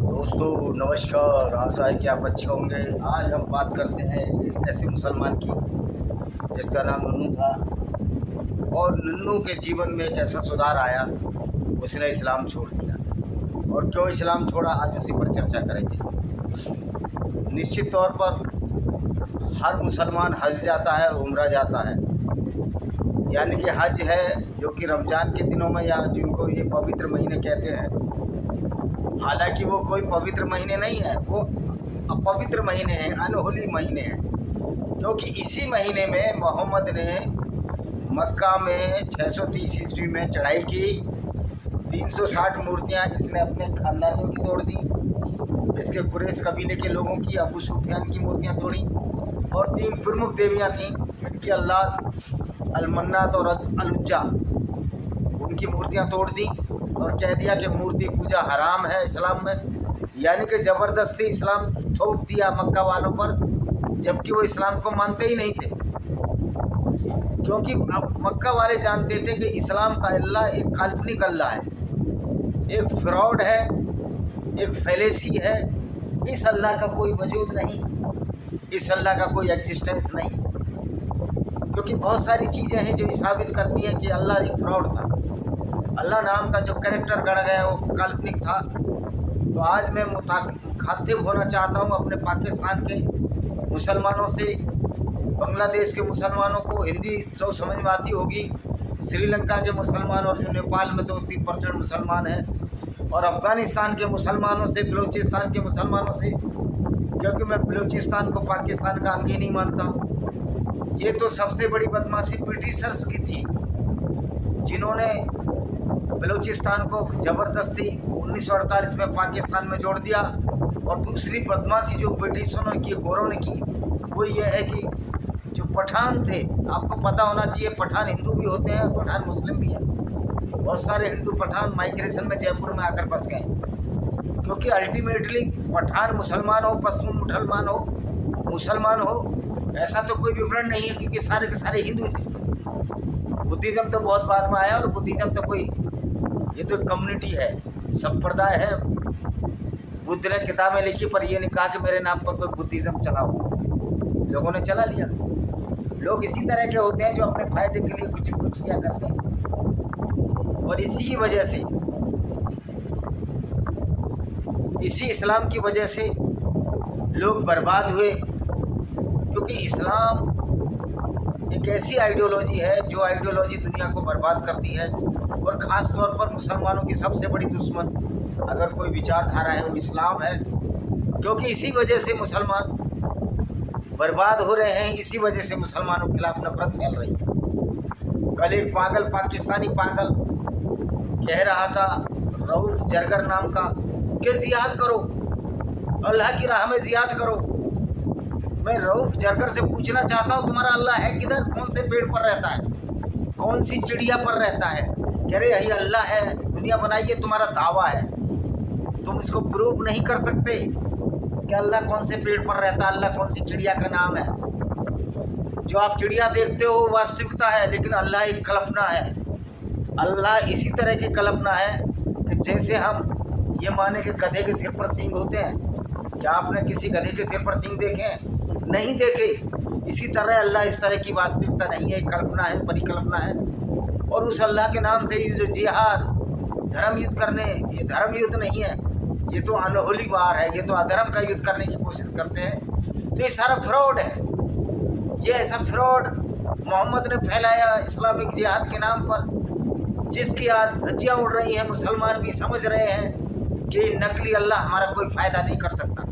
दोस्तों नमस्कार, आशा है कि आप अच्छे होंगे। आज हम बात करते हैं एक ऐसे मुसलमान की जिसका नाम नन्नू था और नन्नू के जीवन में एक ऐसा सुधार आया, उसने इस्लाम छोड़ दिया। और क्यों इस्लाम छोड़ा, आज उसी पर चर्चा करेंगे। निश्चित तौर पर हर मुसलमान हज जाता है, उम्रा जाता है, यानी कि हज है जो कि रमज़ान के दिनों में या जिनको ये पवित्र महीने कहते हैं। हालांकि वो कोई पवित्र महीने नहीं है, वो अपवित्र महीने हैं, अनहोली महीने हैं, क्योंकि इसी महीने में मोहम्मद ने मक्का में 630 ईस्वी में चढ़ाई की। 360 मूर्तियां इसने अपने खानदानियों की तोड़ दी, इसके कुरैश कबीले के लोगों की, अबू सुफियान की मूर्तियां तोड़ी। और 3 प्रमुख देवियां थीं, इनकी अल्लाह, अलमन्नात और अलुज्जा, उनकी मूर्तियां तोड़ दी और कह दिया कि मूर्ति पूजा हराम है इस्लाम में। यानी कि ज़बरदस्ती इस्लाम थोप दिया मक्का वालों पर, जबकि वो इस्लाम को मानते ही नहीं थे। क्योंकि अब मक्का वाले जानते थे कि इस्लाम का अल्लाह एक काल्पनिक अल्लाह है, एक फ्रॉड है, एक फैलेसी है। इस अल्लाह का कोई वजूद नहीं, इस अल्लाह का कोई एग्जिस्टेंस नहीं, क्योंकि बहुत सारी चीज़ें हैं जो साबित करती हैं कि अल्लाह एक फ्रॉड था। अल्लाह नाम का जो कैरेक्टर गढ़ गया वो काल्पनिक था। तो आज मैं मुखातिब होना चाहता हूँ अपने पाकिस्तान के मुसलमानों से, बांग्लादेश के मुसलमानों को हिंदी तो समझ में आती होगी, श्रीलंका के मुसलमान और जो नेपाल में 2-3% मुसलमान हैं, और अफ़गानिस्तान के मुसलमानों से, बलूचिस्तान के मुसलमानों से, क्योंकि मैं बलूचिस्तान को पाकिस्तान का अंग ही नहीं मानता। ये तो सबसे बड़ी बदमाशी ब्रिटिशर्स की थी, जिन्होंने बलूचिस्तान को ज़बरदस्ती 1948 में पाकिस्तान में जोड़ दिया। और दूसरी बदमाशी जो ब्रिटिशों ने की, गोरों ने की, वो ये है कि जो पठान थे, आपको पता होना चाहिए, पठान हिंदू भी होते हैं, पठान मुस्लिम भी हैं। बहुत सारे हिंदू पठान माइग्रेशन में जयपुर में आकर बस गए, क्योंकि अल्टीमेटली पठान मुसलमान हो, पश्चिम मुसलमान हो, ऐसा तो कोई विवरण नहीं है, क्योंकि सारे के सारे हिंदू थे। बुद्धिज़्म तो बहुत बाद में आया, और बुद्धिज़्म तो कोई, ये तो कम्युनिटी है, संप्रदाय है। बुद्ध ने किताबें लिखी, पर ये नहीं कहा कि मेरे नाम पर कोई बुद्धिज़्म चलाओ। लोगों ने चला लिया। लोग इसी तरह के होते हैं जो अपने फायदे के लिए कुछ कुछ किया करते हैं। और इसी की वजह से, इसी इस्लाम की वजह से लोग बर्बाद हुए, क्योंकि इस्लाम एक ऐसी आइडियोलॉजी है जो आइडियोलॉजी दुनिया को बर्बाद करती है। और ख़ास तौर पर मुसलमानों की सबसे बड़ी दुश्मन अगर कोई विचारधारा है वो इस्लाम है, क्योंकि इसी वजह से मुसलमान बर्बाद हो रहे हैं, इसी वजह से मुसलमानों के खिलाफ नफरत फैल रही है। कल एक पागल, पाकिस्तानी पागल कह रहा था, रऊफ जरगर नाम का, कि जिहाद करो, अल्लाह की राह में जिहाद करो। मैं रऊफ जरगर से पूछना चाहता हूँ, तुम्हारा अल्लाह है किधर? कौन से पेड़ पर रहता है? कौन सी चिड़िया पर रहता है? कह रहे यही अल्लाह है, दुनिया बनाई है, तुम्हारा दावा है, तुम इसको प्रूव नहीं कर सकते कि अल्लाह कौन से पेड़ पर रहता है, अल्लाह कौन सी चिड़िया का नाम है। जो आप चिड़िया देखते हो वास्तविकता है, लेकिन अल्लाह एक कल्पना है। अल्लाह इसी तरह की कल्पना है कि जैसे हम ये माने कि गधे के सिर पर सींग होते हैं। क्या आपने किसी गधे के सिर पर सींग देखे हैं? नहीं देखे। इसी तरह अल्लाह इस तरह की वास्तविकता नहीं है, एक कल्पना है, परिकल्पना है। और उस अल्लाह के नाम से ये जो जिहाद, धर्म युद्ध करने, ये धर्म युद्ध नहीं है, ये तो अनहोली वार है, ये तो अधर्म का युद्ध करने की कोशिश करते हैं। तो ये सारा फ्रॉड है। ये ऐसा फ्रॉड मोहम्मद ने फैलाया इस्लामिक जिहाद के नाम पर, जिसकी आज धज्जियाँ उड़ रही हैं। मुसलमान भी समझ रहे हैं कि नकली अल्लाह हमारा कोई फ़ायदा नहीं कर सकता।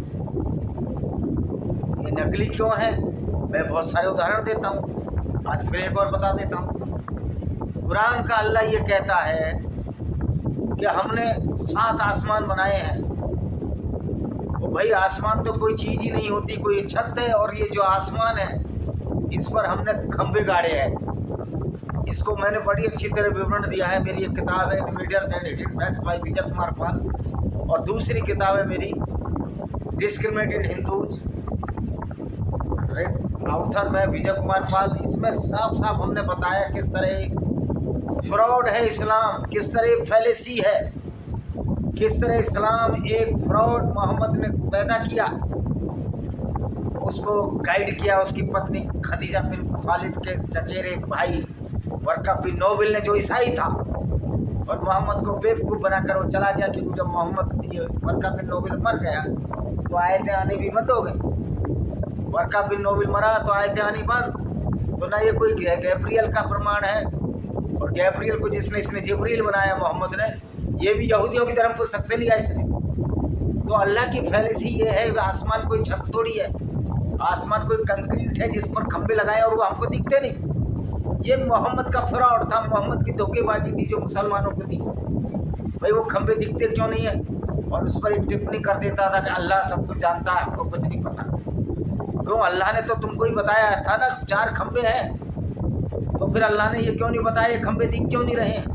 ये नकली क्यों है, मैं बहुत सारे उदाहरण देता हूँ, आज फिर एक और बता देता हूँ। कुरान का अल्लाह ये कहता है कि हमने 7 आसमान बनाए हैं। तो भाई आसमान तो कोई चीज़ ही नहीं होती, कोई छत है, और ये जो आसमान है इस पर हमने खंभे गाड़े हैं। इसको मैंने बड़ी अच्छी तरह विवरण दिया है। मेरी एक किताब है, invaders and hidden facts by Vijay Kumar Pal, और दूसरी किताब है मेरी, डिस्क्रिमिनेटेड हिंदूज, ऑथर में विजय कुमार पाल। इसमें साफ साफ हमने बताया किस तरह फ्रॉड है इस्लाम, किस तरह फैलेसी है। किस तरह इस्लाम एक फ्रॉड मोहम्मद ने पैदा किया, उसको गाइड किया उसकी पत्नी खदीजा बिन खालिद के चचेरे भाई वर्का बिन नोबिल ने, जो ईसाई था, और मोहम्मद को बेवकूफ़ बनाकर वो चला गया। क्योंकि जब मोहम्मद ये वर्का बिन नोबिल मर गया तो आयतें आनी भी बंद हो गई। वर्का बिन नोबिल मरा तो आयतें आनी बंद। तो ना ये कोई गैब्रियल का प्रमाण है, और गैब्रियल को जिसने इसने जिब्रील बनाया मोहम्मद ने, ये भी यहूदियों की धर्म पुस्तक से लिया इसने। तो अल्लाह की फैलिसी ये है, आसमान कोई छत थोड़ी है, आसमान कोई कंक्रीट है जिस पर खंबे लगाए और वो हमको दिखते नहीं। ये मोहम्मद का फ्रॉड था, मोहम्मद की धोखेबाजी थी जो मुसलमानों को दी। भाई वो खंबे दिखते क्यों नहीं है, और उस पर एक टिप्पणी कर देता था कि अल्लाह सब कुछ जानता है, हमको कुछ नहीं पता। क्यों? अल्लाह ने तो तुमको ही बताया था ना 4 खंबे हैं, तो फिर अल्लाह ने ये क्यों नहीं बताया, ये खंबे दिख क्यों नहीं रहे हैं?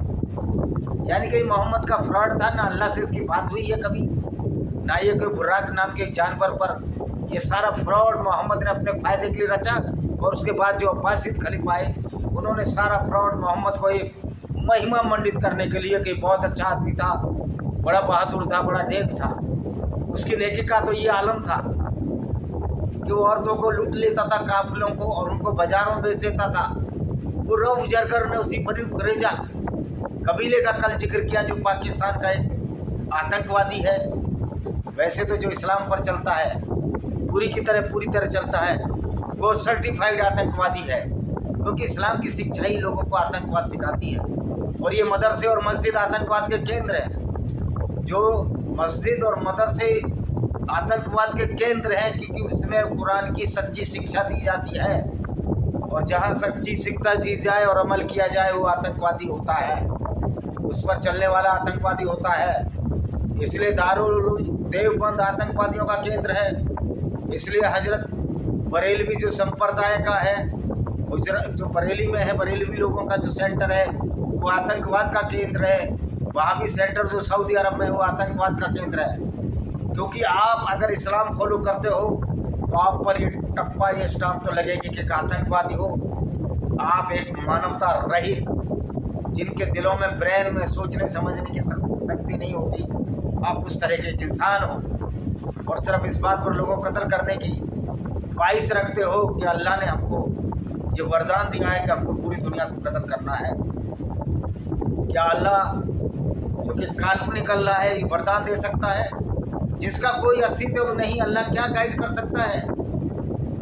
यानी कि मोहम्मद का फ्रॉड था ना, अल्लाह से इसकी बात हुई है कभी ना, ये कोई बुर्राक नाम के जानवर पर ये सारा फ्रॉड मोहम्मद ने अपने फ़ायदे के लिए रचा। और उसके बाद जो अब्बासिद खलीफा आए उन्होंने सारा फ्रॉड मोहम्मद को एक महिमा मंडित करने के लिए कि बहुत अच्छा आदमी था, बड़ा बहादुर था, बड़ा नेक था। उसकी नेकी का तो ये आलम था कि वो औरतों को लूट लेता था, काफिलों को, और उनको बाजारों में बेच देता था। वो रऊफ जरकर ने उसी बनी करेजा कबीले का कल जिक्र किया, जो पाकिस्तान का एक आतंकवादी है। वैसे तो जो इस्लाम पर चलता है पूरी तरह चलता है, वो सर्टिफाइड आतंकवादी है, क्योंकि इस्लाम की शिक्षा ही लोगों को आतंकवाद सिखाती है। और ये मदरसे और मस्जिद आतंकवाद के केंद्र हैं। जो मस्जिद और मदरसे आतंकवाद के केंद्र हैं, क्योंकि इसमें कुरान की सच्ची शिक्षा दी जाती है, और जहाँ सच्ची शिक्षा दी जाए और अमल किया जाए वो आतंकवादी होता है, उस पर चलने वाला आतंकवादी होता है। इसलिए दारुल उलूम देवबंद आतंकवादियों का केंद्र है। इसलिए हजरत बरेलवी जो संप्रदाय का है, जो बरेली में है, बरेलवी लोगों का जो सेंटर है वो आतंकवाद का केंद्र है। वहाँ भी सेंटर जो सऊदी अरब में है वो आतंकवाद का केंद्र है। क्योंकि आप अगर इस्लाम फॉलो करते हो तो आप पर ये टप्पा, ये स्टाम्प तो लगेगी कि आतंकवादी हो। आप एक मानवता रहित, जिनके दिलों में, ब्रेन में सोचने समझने की शक्ति नहीं होती, आप उस तरह के एक इंसान हो, और सिर्फ इस बात पर लोगों को कत्ल करने की ख्वाहिश रखते हो कि अल्लाह ने हमको ये वरदान दिया है कि हमको पूरी दुनिया को कत्ल करना है। क्या अल्लाह जो कि काल्पनिक अल्लाह है ये वरदान दे सकता है? जिसका कोई अस्तित्व नहीं, अल्लाह क्या गाइड कर सकता है?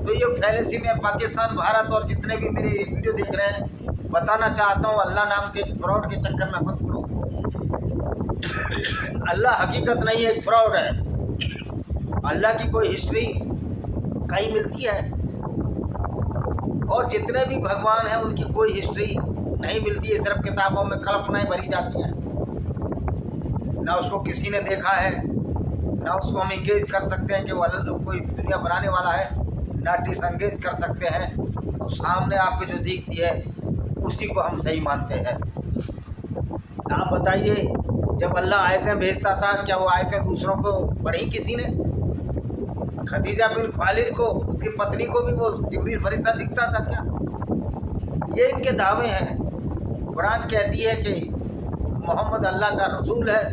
तो ये फैलेसी में पाकिस्तान, भारत और जितने भी मेरे वीडियो देख रहे हैं, बताना चाहता हूँ, अल्लाह नाम के फ्रॉड के चक्कर में मत पड़ो। अल्लाह हकीकत नहीं है, एक फ्रॉड है। अल्लाह की कोई हिस्ट्री कहीं मिलती है, और जितने भी भगवान हैं उनकी कोई हिस्ट्री नहीं मिलती है, सिर्फ किताबों में कल्पनाएं भरी जाती हैं। ना उसको किसी ने देखा है, ना उसको हम इंगेज कर सकते हैं कि वो कोई दुनिया बनाने वाला है, ना डिसंगेज कर सकते हैं। तो सामने आपको जो दिखती है उसी को हम सही मानते हैं। आप बताइए, जब अल्लाह आयतें भेजता था, क्या वो आयतें दूसरों को पढ़ी किसी ने? खदीजा बिन खालिद को, उसकी पत्नी को भी वो जिब्रील फरिश्ता दिखता था क्या? ये इनके दावे हैं। कुरान कहती है कि मोहम्मद अल्लाह का रसूल है।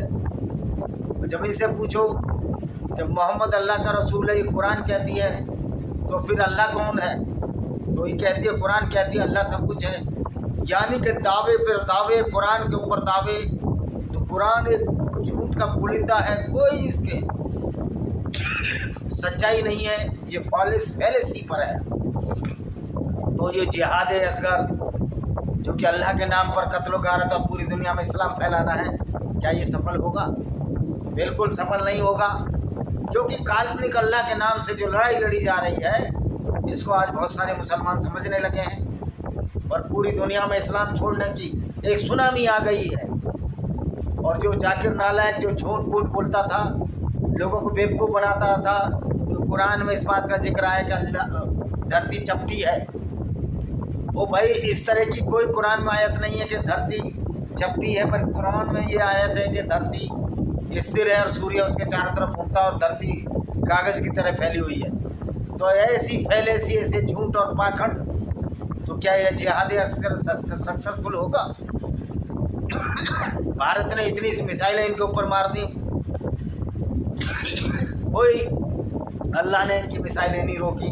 जब इनसे पूछो कि मोहम्मद अल्लाह का रसूल है, ये कुरान कहती है, तो फिर अल्लाह कौन है? तो ये कहती है, कुरान कहती है अल्लाह सब कुछ है। यानी कि दावे पर दावे, कुरान के ऊपर दावे। तो कुरान एक झूठ का पुलिंदा है, कोई इसके सच्चाई नहीं है, ये फैलेसी पर है। तो ये जिहाद असगर जो कि अल्लाह के नाम पर कत्ल गारत और पूरी दुनिया में इस्लाम फैलाना है, क्या ये सफल होगा? बिल्कुल सफल नहीं होगा, क्योंकि काल्पनिक अल्लाह के नाम से जो लड़ाई लड़ी जा रही है, इसको आज बहुत सारे मुसलमान समझने लगे हैं, और पूरी दुनिया में इस्लाम छोड़ने की एक सुनामी आ गई है। और जो जाकिर नालायक जो झूठ फूट बोलता था, लोगों को बेवकूफ़ बनाता था, तो कुरान में इस बात का जिक्र है कि अल्लाह धरती चपटी है। वो भाई इस तरह की कोई कुरान में आयत नहीं है कि धरती चपटी है, पर कुरान में ये आयत है कि धरती स्थिर है और सूर्य उसके चारों तरफ घूमता है और धरती कागज़ की तरह फैली हुई है। तो ऐसी फैलेसी, ऐसे झूठ और पाखंड, तो क्या यह जिहाद सक्सेसफुल होगा? भारत ने इतनी मिसाइलें इनके ऊपर मार दी, कोई अल्लाह ने इनकी मिसाइलें नहीं रोकी,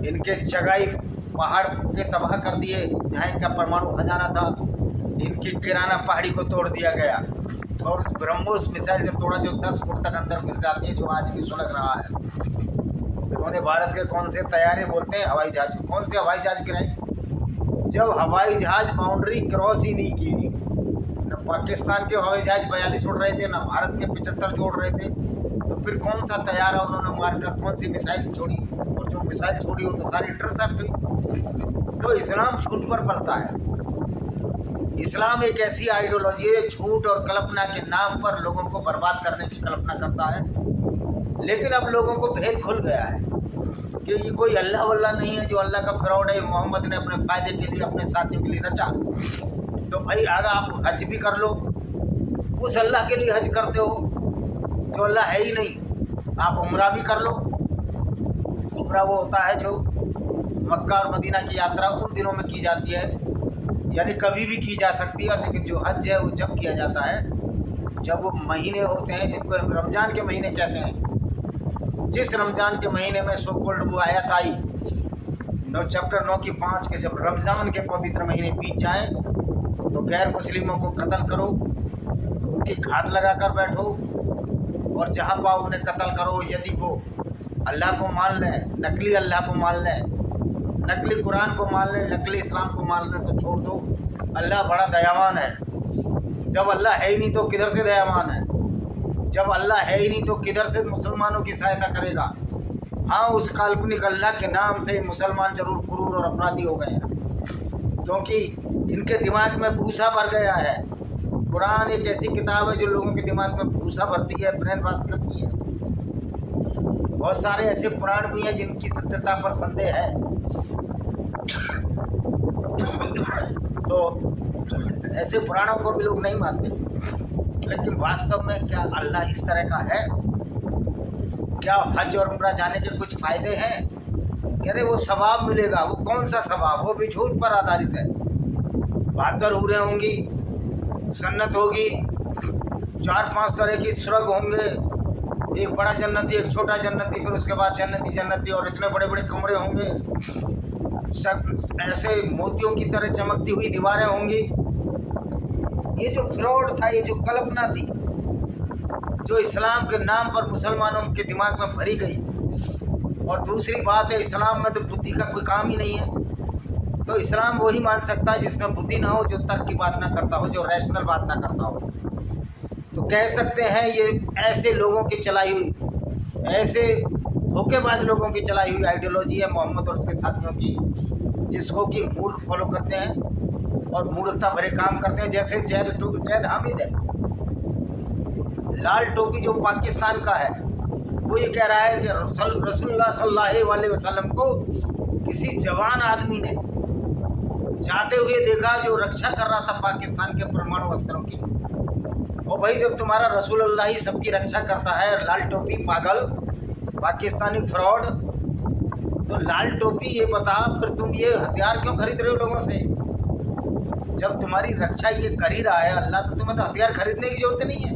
इनके जगाई पहाड़ के तबाह कर दिए जहाँ इनका परमाणु खजाना था, इनकी किराना पहाड़ी को तोड़ दिया गया और उस ब्रह्मोस मिसाइल से तोड़ा जो 10 फुट तक अंदर घुस जाती है, जो आज भी सुलग रहा है। उन्होंने भारत के कौन से तैयारे बोलते हैं हवाई जहाज, कौन से हवाई जहाज गिराए? जब हवाई जहाज बाउंड्री क्रॉस ही नहीं की, न पाकिस्तान के हवाई जहाज 42 उड़ रहे थे, न भारत के 75 जो उड़ रहे थे, तो फिर कौन सा तैयारा उन्होंने मारकर कौन सी मिसाइल छोड़ी? और जो मिसाइल छोड़ी वो तो सारी इंटरसेप्ट हुई। तो इस्लाम झूठ पर पलता है। इस्लाम एक ऐसी आइडियोलॉजी है, झूठ और कल्पना के नाम पर लोगों को बर्बाद करने की कल्पना करता है। लेकिन अब लोगों को भेद खुल गया है कि ये कोई अल्लाह वल्लाह नहीं है जो अल्लाह का फ्रॉड है, मोहम्मद ने अपने फ़ायदे के लिए अपने साथियों के लिए रचा। तो भाई अगर आप हज भी कर लो, उस अल्लाह के लिए हज करते हो जो अल्लाह है ही नहीं। आप उम्रा भी कर लो, उम्रा वो होता है जो मक्का और मदीना की यात्रा उन दिनों में की जाती है, यानी कभी भी की जा सकती है। लेकिन जो हज है वो जब किया जाता है जब वो महीने होते हैं जिनको हम रमज़ान के महीने कहते हैं। जिस रमज़ान के महीने में सो कॉल्ड वो आयत आई चैप्टर 9 की 5 के, जब रमज़ान के पवित्र महीने बीत जाएं तो गैर मुस्लिमों को कत्ल करो, उनकी घात लगा कर बैठो और जहाँ पाओ उन्हें कत्ल करो। यदि वो अल्लाह को मान लें, नकली अल्लाह को मान लें, नकली कुरान को मान लें, नकली इस्लाम को मान लें, तो छोड़ दो। अल्लाह बड़ा दयावान है। जब अल्लाह है ही नहीं तो किधर से दयावान है? जब अल्लाह है ही नहीं तो किधर से मुसलमानों की सहायता करेगा? हाँ, उस काल्पनिक अल्लाह के नाम से मुसलमान जरूर क्रूर और अपराधी हो गए हैं, क्योंकि इनके दिमाग में भूसा भर गया है। कुरान एक ऐसी किताब है जो लोगों के दिमाग में भूसा भरती है, ब्रेन वॉश करती है। बहुत सारे ऐसे पुराण भी हैं जिनकी सत्यता पर संदेह है। तो ऐसे पुराणों को भी लोग नहीं मानते। लेकिन वास्तव में क्या अल्लाह इस तरह का है? क्या हज और उम्रा जाने के कुछ फ़ायदे हैं? कह रहे वो सवाब मिलेगा। वो कौन सा सवाब? वो भी झूठ पर आधारित है। 72 हूरें होंगी, जन्नत होगी, 4-5 तरह की स्वर्ग होंगे, एक बड़ा जन्नती, एक छोटा जन्नती, फिर उसके बाद जन्नती जन्नती, और इतने बड़े बड़े कमरे होंगे, सब ऐसे मोतियों की तरह चमकती हुई दीवारें होंगी। ये जो फ्रॉड था, ये जो कल्पना थी, जो इस्लाम के नाम पर मुसलमानों के दिमाग में भरी गई। और दूसरी बात है, इस्लाम में तो बुद्धि का कोई काम ही नहीं है। तो इस्लाम वही मान सकता है जिसमें बुद्धि ना हो, जो तर्क की बात ना करता हो, जो रैशनल बात ना करता हो। तो कह सकते हैं ये ऐसे लोगों की चलाई हुई, ऐसे धोखेबाज लोगों की चलाई हुई आइडियोलॉजी है मोहम्मद और उसके साथियों की, जिसको कि मूर्ख फॉलो करते हैं और मूर्खता भरे काम करते हैं। जैसे जैद हामिद है, लाल टोपी जो पाकिस्तान का है, वो ये कह रहा है कि रसूलुल्लाह सल्लल्लाहु अलैहि वसल्लम को किसी जवान आदमी ने जाते हुए देखा जो रक्षा कर रहा था पाकिस्तान के परमाणु अस्त्रों की। और भाई जब तुम्हारा रसूलुल्लाह ही सबकी रक्षा करता है, लाल टोपी पागल पाकिस्तानी फ्रॉड, तो लाल टोपी ये बता फिर तुम ये हथियार क्यों खरीद रहे हो लोगों से? जब तुम्हारी रक्षा ये कर ही रहा है अल्लाह, तो तुम्हें तो हथियार खरीदने की जरूरत नहीं है।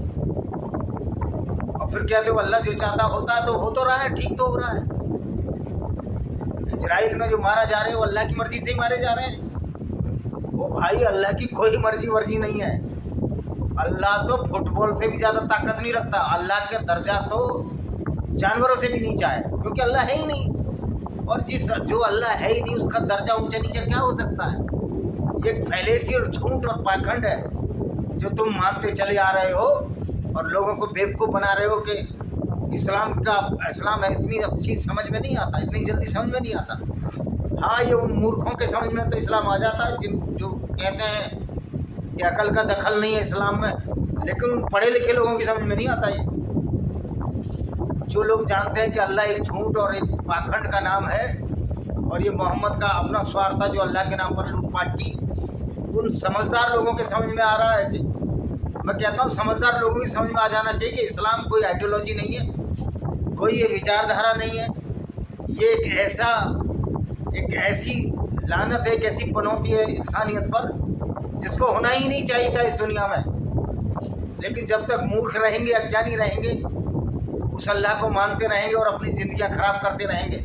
और फिर कहते हो अल्लाह जो चाहता होता है, तो हो तो रहा है, ठीक तो हो रहा है। इजराइल में जो मारा जा रहे हैं वो अल्लाह की मर्जी से ही मारे जा रहे हैं। वो भाई अल्लाह की कोई मर्जी वर्जी नहीं है। अल्लाह तो फुटबॉल से भी ज़्यादा ताकत नहीं रखता। अल्लाह का दर्जा तो जानवरों से भी नीचा है, क्योंकि अल्लाह है ही नहीं। और जो अल्लाह है ही नहीं उसका दर्जा ऊंचा नीचा क्या हो सकता है? ये फैलेसी और झूठ और पाखंड है जो तुम मानते चले आ रहे हो और लोगों को बेवकूफ़ बना रहे हो कि इस्लाम है। इतनी अच्छी समझ में नहीं आता, इतनी जल्दी समझ में नहीं आता। हाँ, ये उन मूर्खों के समझ में तो इस्लाम आ जाता है जो कहते हैं कि अकल का दखल नहीं है इस्लाम में, लेकिन उन पढ़े लिखे लोगों की समझ में नहीं आता। ये जो लोग जानते हैं कि अल्लाह एक झूठ और एक पाखंड का नाम है और ये मोहम्मद का अपना स्वार्थ था जो अल्लाह के नाम पर लूटपाट की, उन समझदार लोगों के समझ में आ रहा है कि मैं कहता हूँ समझदार लोगों की समझ में आ जाना चाहिए कि इस्लाम कोई आइडियोलॉजी नहीं है, कोई ये विचारधारा नहीं है। ये एक ऐसी लानत है, एक ऐसी पनौती है इंसानियत पर जिसको होना ही नहीं चाहिए था इस दुनिया में। लेकिन जब तक मूर्ख रहेंगे, अज्ञानी रहेंगे, उस अल्लाह को मानते रहेंगे और अपनी ज़िंदगियाँ खराब करते रहेंगे।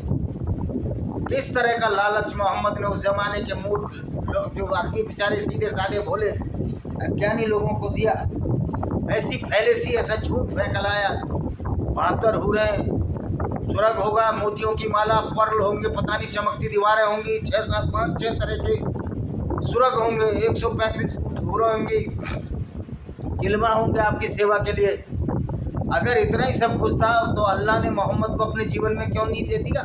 किस तरह का लालच मोहम्मद ने उस ज़माने के मूर्ख लोग, जो अरबी बेचारे सीधे साधे भोले अज्ञानी लोगों को दिया। ऐसी फैलेसी, ऐसा झूठ फैलाया। 72 हूरें, सुरग होगा, मोतियों की माला, पर्ल होंगे, पता नहीं चमकती दीवारें होंगी, 6, 7, 5, 6 तरह के सुरग होंगे, 135 फुट हूरें होंगी, गिलमा होंगे आपकी सेवा के लिए। अगर इतना ही सब कुछ था तो अल्लाह ने मोहम्मद को अपने जीवन में क्यों नहीं दे दिया?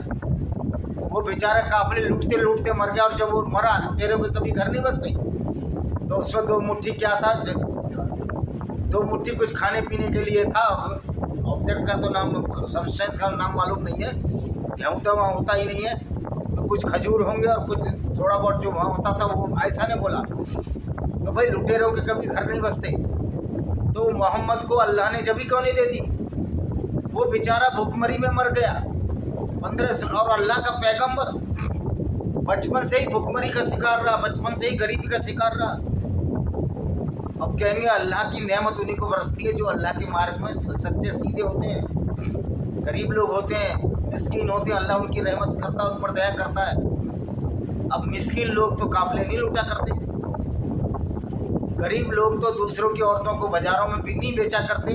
वो बेचारा काफिले लूटते लूटते मर गया, और जब वो मरा, लुटेरों के कभी घर नहीं बसते, तो उसमें 2 मुट्ठी क्या था, 2 मुट्ठी कुछ खाने पीने के लिए था। ऑब्जेक्ट का तो नाम, सब्सटेंस का नाम मालूम नहीं है, गेहूँ तो वहाँ होता ही नहीं है, तो कुछ खजूर होंगे और कुछ थोड़ा बहुत जो वहाँ होता था वो ऐसा ने बोला। तो भाई लुटेरों के कभी घर नहीं बसते, तो मोहम्मद को अल्लाह ने जभी क्यों नहीं दे दी? वो बेचारा भूखमरी में मर गया 15 साल, और अल्लाह का पैगंबर बचपन से ही भूखमरी का शिकार रहा, बचपन से ही गरीबी का शिकार रहा। अब कहेंगे अल्लाह की नेमत उन्हीं को बरसती है जो अल्लाह के मार्ग में सच्चे सीधे होते हैं। गरीब लोग होते हैं, मिस्कीन होते हैं, अल्लाह उनकी रहमत करता है, उन पर दया करता है। अब मिस्कीन लोग तो काफिले नहीं लूटा करते, गरीब लोग तो दूसरों की औरतों को बाज़ारों में भी नहीं बेचा करते,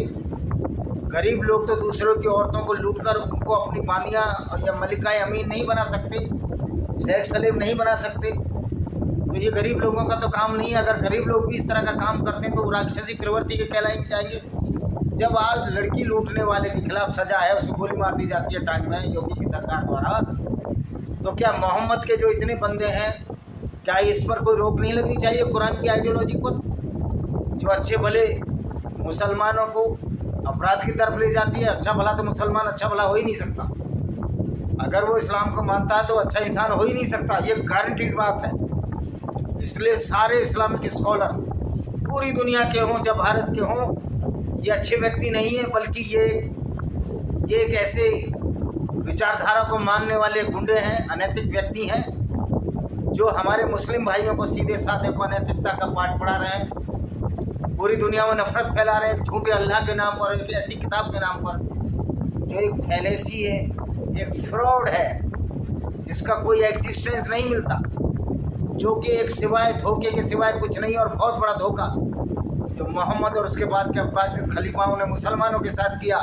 गरीब लोग तो दूसरों की औरतों को लूटकर उनको अपनी बानिया या मलिकाए अमीन नहीं बना सकते, सेक्स सलेब नहीं बना सकते। तो ये गरीब लोगों का तो काम नहीं है। अगर गरीब लोग भी इस तरह का काम करते हैं तो वो राक्षसी प्रवृत्ति के कहलाएंगे जाएंगे। जब आज लड़की लूटने वाले के खिलाफ सजा है, उसको गोली मार दी जाती है टांग में योगी की सरकार द्वारा, तो क्या मोहम्मद के जो इतने बंदे हैं, क्या इस पर कोई रोक नहीं लगनी चाहिए कुरान की आइडियोलॉजी पर, जो अच्छे भले मुसलमानों को अपराध की तरफ ले जाती है? अच्छा भला तो मुसलमान अच्छा भला हो ही नहीं सकता। अगर वो इस्लाम को मानता है तो अच्छा इंसान हो ही नहीं सकता, ये गारंटीड बात है। इसलिए सारे इस्लामिक स्कॉलर पूरी दुनिया के हों, जब भारत के हों, ये अच्छे व्यक्ति नहीं है, बल्कि ये एक ऐसे विचारधारा को मानने वाले गुंडे हैं, अनैतिक व्यक्ति हैं, जो हमारे मुस्लिम भाइयों को सीधे साधे को अनैतिकता का पाठ पढ़ा रहे हैं, पूरी दुनिया में नफरत फैला रहे हैं, झूठे अल्लाह के नाम पर, एक ऐसी किताब के नाम पर जो एक फैलेसी है, एक फ्रॉड है, जिसका कोई एग्जिस्टेंस नहीं मिलता, जो कि एक सिवाय धोखे के सिवाय कुछ नहीं, और बहुत बड़ा धोखा जो मोहम्मद और उसके बाद के अब्बासिद खलीफाओं ने मुसलमानों के साथ किया।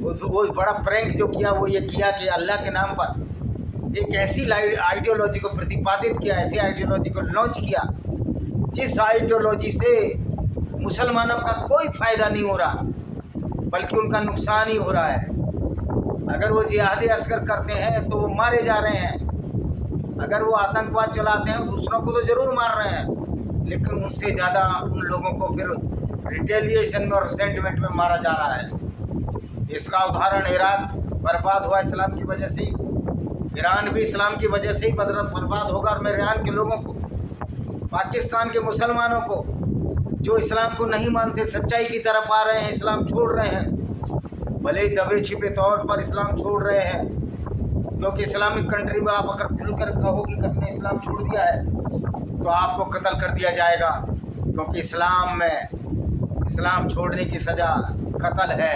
वो बड़ा प्रैंक जो किया, वो ये किया कि अल्लाह के नाम पर एक ऐसी आइडियोलॉजी को प्रतिपादित किया, ऐसी आइडियोलॉजी को लॉन्च किया जिस आइडियोलॉजी से मुसलमानों का कोई फ़ायदा नहीं हो रहा, बल्कि उनका नुकसान ही हो रहा है। अगर वो जिहादी असगर करते हैं तो वो मारे जा रहे हैं, अगर वो आतंकवाद चलाते हैं दूसरों को तो ज़रूर मार रहे हैं, लेकिन उससे ज़्यादा उन लोगों को फिर रिटेलिएशन में और रिसेंटमेंट में मारा जा रहा है। इसका उदाहरण ईरान बर्बाद हुआ इस्लाम की वजह से, ईरान भी इस्लाम की वजह से ही बर्बाद होगा। और मैं ईरान के लोगों को, पाकिस्तान के मुसलमानों को जो इस्लाम को नहीं मानते, सच्चाई की तरफ आ रहे हैं, इस्लाम छोड़ रहे हैं, भले ही दबे छिपे तौर पर इस्लाम छोड़ रहे हैं, क्योंकि इस्लामिक कंट्री में आप अगर खुलकर कहो कि आपने इस्लाम छोड़ दिया है तो आपको कत्ल कर दिया जाएगा, क्योंकि इस्लाम में इस्लाम छोड़ने की सज़ा कत्ल है।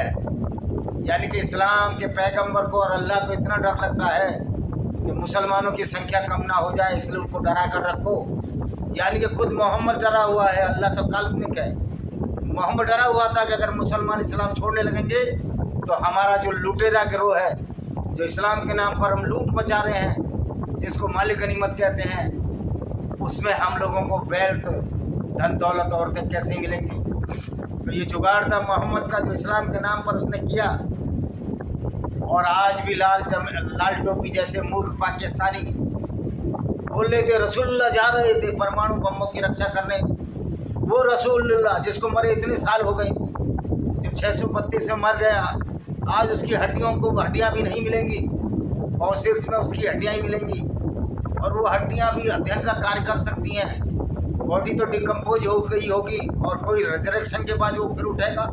यानी कि इस्लाम के पैगंबर को और अल्लाह को इतना डर लगता है कि मुसलमानों की संख्या कम ना हो जाए, इसलिए उनको डरा कर रखो। यानी कि खुद मोहम्मद डरा हुआ है, अल्लाह तो काल्पनिक है। मोहम्मद डरा हुआ था कि अगर मुसलमान इस्लाम छोड़ने लगेंगे तो हमारा जो लुटेरा गिरोह है, जो इस्लाम के नाम पर हम लूट मचा रहे हैं, जिसको मालिक गनीमत कहते हैं, उसमें हम लोगों को वेल्थ, धन दौलत, औरतें कैसे मिलेंगी। तो ये जुगाड़ था मोहम्मद का, जो इस्लाम के नाम पर उसने किया। और आज भी लाल टोपी जैसे मूर्ख पाकिस्तानी बोल रहे थे रसूलुल्लाह जा रहे थे परमाणु बमों की रक्षा करने, वो रसूलुल्लाह जिसको मरे इतने साल हो गए, जब 632 से मर गया, आज उसकी हड्डियां भी नहीं मिलेंगी, फॉसिल्स में उसकी हड्डियां ही मिलेंगी, और वो हड्डियां भी अध्ययन का कार्य कर सकती हैं। बॉडी तो डिकम्पोज हो गई होगी, और कोई रिजरेक्शन के बाद वो फिर उठेगा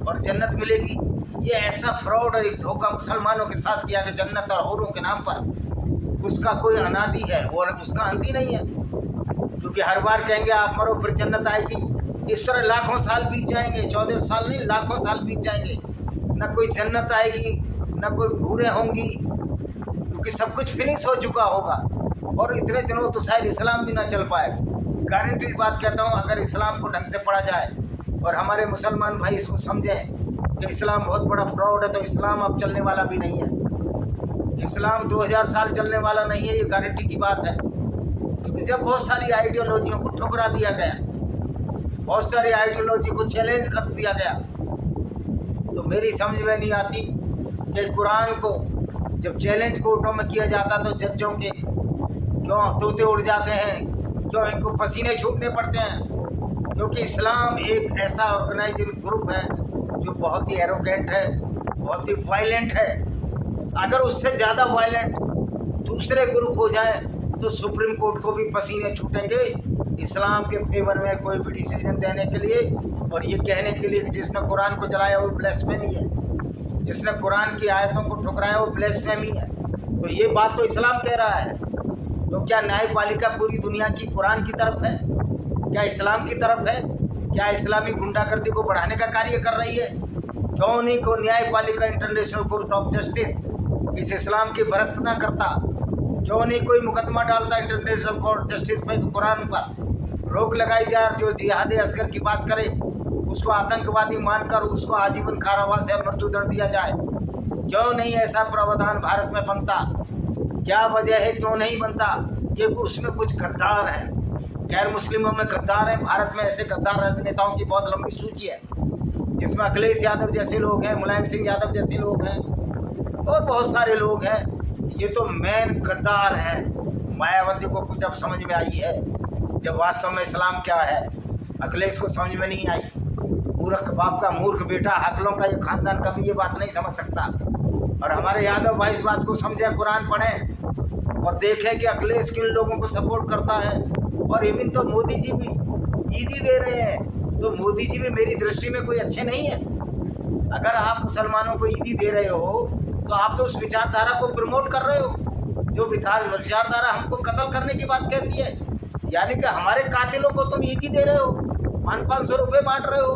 और जन्नत मिलेगी। ये ऐसा फ्रॉड और एक धोखा मुसलमानों के साथ किया कि जन्नत और हूरों के नाम पर उसका कोई अनादि है, वो उसका अंत ही नहीं है, क्योंकि हर बार कहेंगे आप मरो फिर जन्नत आएगी। इस तरह लाखों साल बीत जाएंगे, 14 साल नहीं, लाखों साल बीत जाएंगे, ना कोई जन्नत आएगी, ना कोई भूरें होंगी, क्योंकि सब कुछ फिनिश हो चुका होगा। और इतने दिनों तो शायद इस्लाम भी ना चल पाए। गारंटीड बात कहता हूँ, अगर इस्लाम को ढंग से पढ़ा जाए और हमारे मुसलमान भाई इसको समझें कि इस्लाम बहुत बड़ा फ्रॉड है, तो इस्लाम अब चलने वाला भी नहीं है। इस्लाम 2000 साल चलने वाला नहीं है, ये गारंटी की बात है। क्योंकि जब बहुत सारी आइडियोलॉजियों को ठुकरा दिया गया, बहुत सारी आइडियोलॉजी को चैलेंज कर दिया गया, तो मेरी समझ में नहीं आती कि कुरान को जब चैलेंज कोर्टों में किया जाता तो जजों के क्यों तोते उड़ जाते हैं, क्यों इनको पसीने छूटने पड़ते हैं? क्योंकि इस्लाम एक ऐसा ऑर्गेनाइज्ड ग्रुप है जो बहुत ही एरोगेंट है, बहुत ही वायलेंट है। अगर उससे ज़्यादा वायलेंट दूसरे ग्रुप हो जाए तो सुप्रीम कोर्ट को भी पसीने छूटेंगे इस्लाम के फेवर में कोई भी डिसीजन देने के लिए, और ये कहने के लिए कि जिसने कुरान को जलाया वो ब्लेस्फेमी है, जिसने कुरान की आयतों को ठुकराया वो ब्लेस्फेमी है। तो ये बात तो इस्लाम कह रहा है। तो क्या न्यायपालिका पूरी दुनिया की कुरान की तरफ है? क्या इस्लाम की तरफ है? क्या इस्लामी गुंडागर्दी को बढ़ाने का कार्य कर रही है? क्यों नहीं को न्यायपालिका इंटरनेशनल कोर्ट ऑफ जस्टिस इस इस्लाम की भर्त्सना करता? क्यों नहीं कोई मुकदमा डालता इंटरनेशनल कोर्ट जस्टिस पर, कुरान पर रोक लगाई जाए, जो जिहाद असगर की बात करे उसको आतंकवादी मानकर उसको आजीवन कारावास या मृत्युदंड दिया जाए? क्यों नहीं ऐसा प्रावधान भारत में बनता? क्या वजह है क्यों नहीं बनता? क्योंकि उसमें कुछ गद्दार हैं, गैर मुस्लिमों में गद्दार हैं। भारत में ऐसे गद्दार राजनेताओं की बहुत लंबी सूची है, जिसमें अखिलेश यादव जैसे लोग हैं, मुलायम सिंह यादव जैसे लोग हैं, और बहुत सारे लोग हैं। ये तो मेन गद्दार है। मायावती को कुछ अब समझ में आई है, जब वास्तव में इस्लाम क्या है अखिलेश को समझ में नहीं आई। मूर्ख बाप का मूर्ख बेटा, हकलों का ये खानदान कभी ये बात नहीं समझ सकता। और हमारे यादव भाई इस बात को समझें, कुरान पढ़ें और देखें कि अखिलेश किन लोगों को सपोर्ट करता है। और इवन तो मोदी जी भी ईदी दे रहे हैं, तो मोदी जी भी मेरी दृष्टि में कोई अच्छे नहीं है। अगर आप मुसलमानों को ईदी दे रहे हो तो आप तो उस विचारधारा को प्रमोट कर रहे हो जो विचारधारा हमको कत्ल करने की बात कहती है। यानी कि हमारे कातिलों को तुम ईदी दे रहे हो, 500-500 रुपये बांट रहे हो,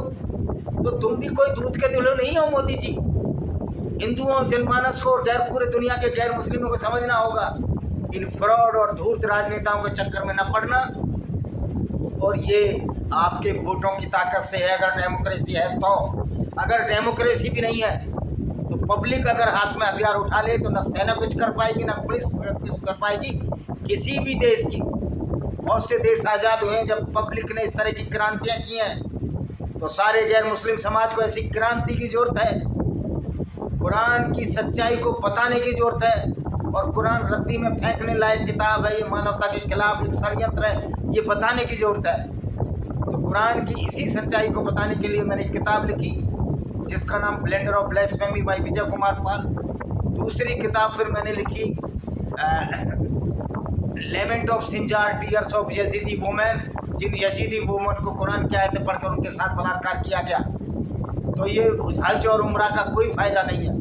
तो तुम भी कोई दूध के दिलो नहीं हो मोदी जी। हिंदुओं, जनमानस को और पूरे दुनिया के गैर मुस्लिमों को समझना होगा, इन फ्रॉड और धूर्त राजनेताओं के चक्कर में न पड़ना। और ये आपके वोटों की ताकत से है, अगर डेमोक्रेसी है तो। अगर डेमोक्रेसी भी नहीं है तो पब्लिक अगर हाथ में हथियार उठा ले तो न सेना कुछ कर पाएगी, न पुलिस कुछ कर पाएगी किसी भी देश की। बहुत से देश आज़ाद हुए जब पब्लिक ने इस तरह की क्रांतियाँ की हैं। तो सारे गैर मुस्लिम समाज को ऐसी क्रांति की ज़रूरत है, कुरान की सच्चाई को बताने की ज़रूरत है। और कुरान रद्दी में फेंकने लायक किताब है, ये मानवता के खिलाफ एक षड्यंत्र है, ये बताने की ज़रूरत है। तो कुरान की इसी सच्चाई को बताने के लिए मैंने एक किताब लिखी जिसका नाम blender of blasphemy by Vijay Kumar Pal. दूसरी किताब फिर मैंने लिखी lament of Sinjar, tears of Yazidi women, जिन यजीदी वुमेन को कुरान की आयतें पढ़कर उनके साथ बलात्कार किया गया। तो ये हज और उम्रा का कोई फ़ायदा नहीं है।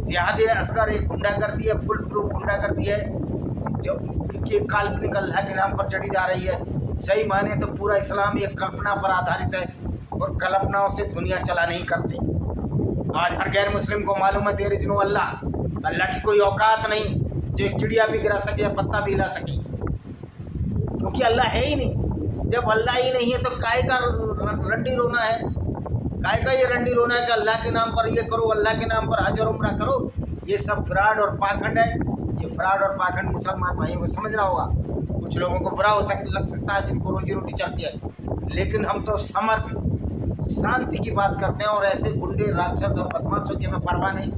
जिहाद असगर एक गुंडागर्दी है, फुल प्रूफ गुंडागर्दी है, जो कि काल्पनिक अल्लाह के नाम पर चढ़ी जा रही है। सही माने तो पूरा इस्लाम एक कल्पना पर आधारित है, और कल्पनाओं से दुनिया चला नहीं करते। आज हर गैर मुस्लिम को मालूम है देयर इज़ नो अल्लाह, अल्लाह की कोई औकात नहीं जो एक चिड़िया भी गिरा सके या पत्ता भी हिला सके, क्योंकि अल्लाह है ही नहीं। जब अल्लाह ही नहीं है तो काय का रंडी रोना है, काय का ये रंडी रोना है कि अल्लाह के नाम पर ये करो, अल्लाह के नाम पर हज और उम्रा करो। ये सब फ्रॉड और पाखंड है। ये फ्रॉड और पाखंड मुसलमान भाइयों को समझना होगा। कुछ लोगों को बुरा लग सकता है जिनको रोजी रोटी चलती है, लेकिन हम तो समर्थ शांति की बात करते हैं। और ऐसे गुंडे, राक्षस और बदमाशों की हमें परवाह नहीं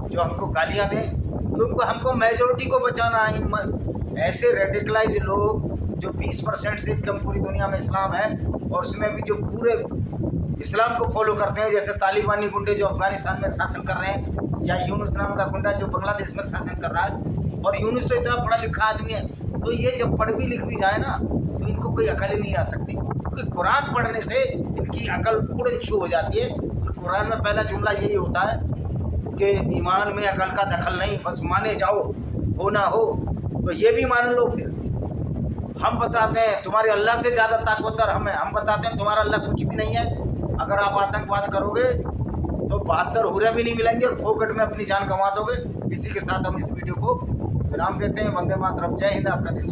जो हमको गालियाँ दें, क्योंकि हमको मेजोरिटी को बचाना है। ऐसे रेडिकलाइज लोग जो 20% से कम पूरी दुनिया में इस्लाम है, और उसमें भी जो पूरे इस्लाम को फॉलो करते हैं, जैसे तालिबानी गुंडे जो अफगानिस्तान में शासन कर रहे हैं, या यूनुस नाम का गुंडा जो बांग्लादेश में शासन कर रहा है। और यूनुस तो इतना पढ़ा लिखा आदमी है, तो ये जब पढ़ भी लिख भी जाए ना तो इनको कोई अकल ही नहीं आ सकती, क्योंकि कुरान पढ़ने से इनकी अकल उड़न छू हो जाती है। तो कुरान में पहला जुमला यही होता है कि ईमान में अकल का दखल नहीं, बस माने जाओ, हो ना हो तो ये भी मान लो। फिर हम बताते हैं तुम्हारे अल्लाह से ज़्यादा ताकतवर हम बताते हैं तुम्हारा अल्लाह कुछ भी नहीं है। अगर आप आतंकवाद करोगे तो 72 हुर्रे भी नहीं मिलेंगे और फोकट में अपनी जान गंवा दोगे। इसी के साथ हम इस वीडियो को विराम देते हैं। वंदे मातरम, जय हिंद, आपका देश।